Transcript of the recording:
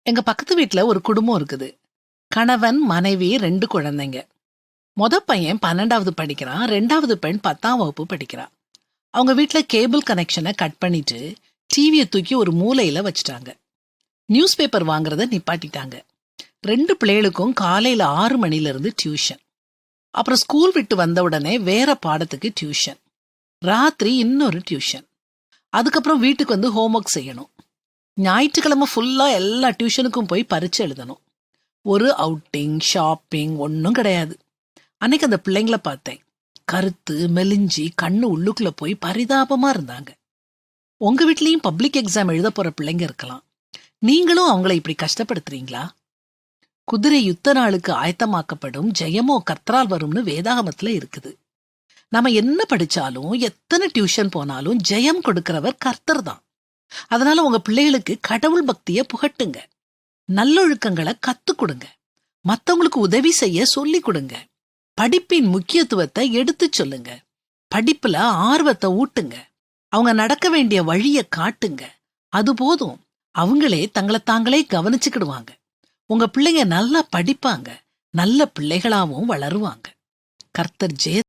எங்க பக்கத்து வீட்ல ஒரு குடும்பம் இருக்குது. கணவன், மனைவி, 2 குழந்தைங்க. பையன் 12வது படிக்கிறான். 2வது பெண் 10ஆம் வகுப்பு படிக்கிறா. அவங்க வீட்ல கேபிள் கனெக்ஷனை கட் பண்ணிட்டு, டிவிய தூக்கி ஒரு மூலையில வச்சுட்டாங்க. நியூஸ் பேப்பர் வாங்குறத நிப்பாட்டிட்டாங்க. 2 பிள்ளைகளுக்கும் காலையில 6 மணில இருந்து டியூஷன். அப்புறம் ஸ்கூல் விட்டு வந்த உடனே வேற பாடத்துக்கு டியூஷன். ராத்திரி இன்னொரு டியூஷன். அதுக்கப்புறம் வீட்டுக்கு வந்து ஹோம்ஒர்க் செய்யணும். ஞாயிற்றுக்கிழமை ஃபுல்லா எல்லா டியூஷனுக்கும் போய் பரீட்சை எழுதணும். ஒரு அவுட்டிங், ஷாப்பிங் ஒன்னும் கிடையாது. அன்னைக்கு அந்த பிள்ளைங்கள பார்த்தேன். கருத்து, மெலிஞ்சி, கண்ணு உள்ளுக்குள்ள போய் பரிதாபமா இருந்தாங்க. உங்க வீட்லயும் பப்ளிக் எக்ஸாம் எழுத போற பிள்ளைங்க இருக்கலாம். நீங்களும் அவங்கள இப்படி கஷ்டப்படுத்துறீங்களா? குதிரை யுத்த நாளுக்கு ஆயத்தமாக்கப்படும், ஜெயமோ கர்த்தரால் வரும்னு வேதாகமத்துல இருக்குது. நம்ம என்ன படிச்சாலும், எத்தனை டியூஷன் போனாலும் ஜெயம் கொடுக்கிறவர் கர்த்தர் தான். அதனால உங்க பிள்ளைகளுக்கு கடவுள் பக்திய புகட்டுங்க. நல்லொழுக்கங்களை கத்துக் கொடுங்க. மத்தவங்களுக்கு உதவி செய்ய சொல்லி கொடுங்க. படிப்பின் முக்கியத்துவத்தை எடுத்து சொல்லுங்க. படிப்புல ஆர்வத்தை ஊட்டுங்க. அவங்க நடக்க வேண்டிய வழிய காட்டுங்க. அது போதும். அவங்களே தங்களை தாங்களே கவனிச்சுக்கிடுவாங்க. உங்க பிள்ளைங்க நல்லா படிப்பாங்க. நல்ல பிள்ளைகளாவும் வளருவாங்க. கர்த்தர் ஜெய